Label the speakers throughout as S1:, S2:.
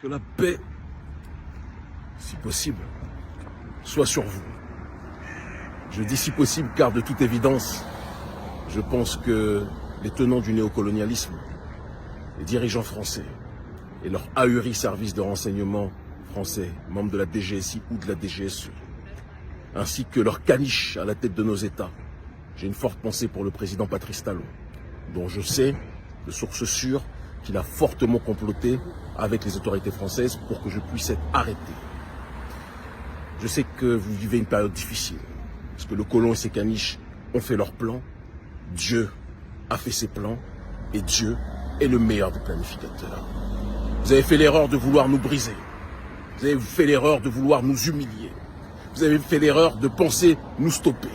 S1: Que la paix, si possible, soit sur vous. Je dis si possible car de toute évidence, je pense que les tenants du néocolonialisme, les dirigeants français et leurs ahuris services de renseignement français, membres de la DGSI ou de la DGSE, ainsi que leurs caniches à la tête de nos États, j'ai une forte pensée pour le président Patrice Talon, dont je sais, de sources sûres, qu'il a fortement comploté avec les autorités françaises pour que je puisse être arrêté. Je sais que vous vivez une période difficile, parce que le colon et ses caniches ont fait leurs plans, Dieu a fait ses plans, et Dieu est le meilleur des planificateurs. Vous avez fait l'erreur de vouloir nous briser, vous avez fait l'erreur de vouloir nous humilier, vous avez fait l'erreur de penser nous stopper.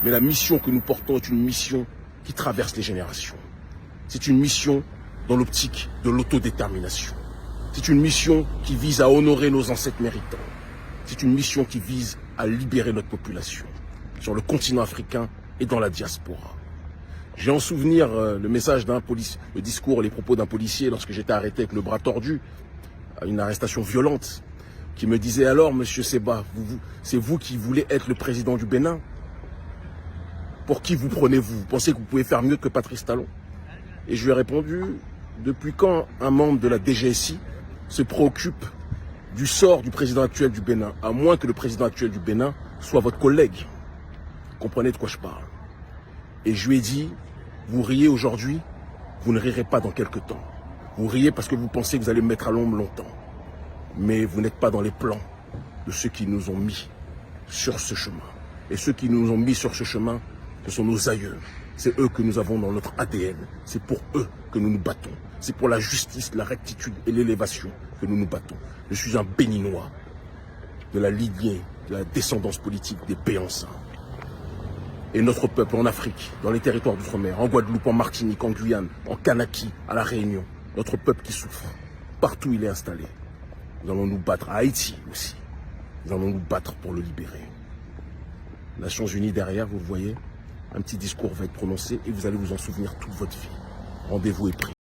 S1: Mais la mission que nous portons est une mission qui traverse les générations. C'est une mission dans l'optique de l'autodétermination. C'est une mission qui vise à honorer nos ancêtres méritants. C'est une mission qui vise à libérer notre population sur le continent africain et dans la diaspora. J'ai en souvenir le message d'un policier, le discours et les propos d'un policier lorsque j'étais arrêté avec le bras tordu, à une arrestation violente, qui me disait alors, monsieur Seba, c'est vous qui voulez être le président du Bénin? Pour qui vous prenez-vous? Vous pensez que vous pouvez faire mieux que Patrice Talon? Et je lui ai répondu, depuis quand un membre de la DGSI se préoccupe du sort du président actuel du Bénin, à moins que le président actuel du Bénin soit votre collègue? Vous comprenez de quoi je parle? Et je lui ai dit, vous riez aujourd'hui, vous ne rirez pas dans quelques temps. Vous riez parce que vous pensez que vous allez me mettre à l'ombre longtemps. Mais vous n'êtes pas dans les plans de ceux qui nous ont mis sur ce chemin. Et ceux qui nous ont mis sur ce chemin, ce sont nos aïeux. C'est eux que nous avons dans notre ADN. C'est pour eux que nous nous battons. C'est pour la justice, la rectitude et l'élévation que nous nous battons. Je suis un béninois de la lignée, de la descendance politique des Béansins. Et notre peuple en Afrique, dans les territoires d'outre-mer, en Guadeloupe, en Martinique, en Guyane, en Kanaki, à La Réunion, notre peuple qui souffre, partout où il est installé. Nous allons nous battre, à Haïti aussi. Nous allons nous battre pour le libérer. Nations Unies derrière, vous voyez, un petit discours va être prononcé et vous allez vous en souvenir toute votre vie. Rendez-vous est pris.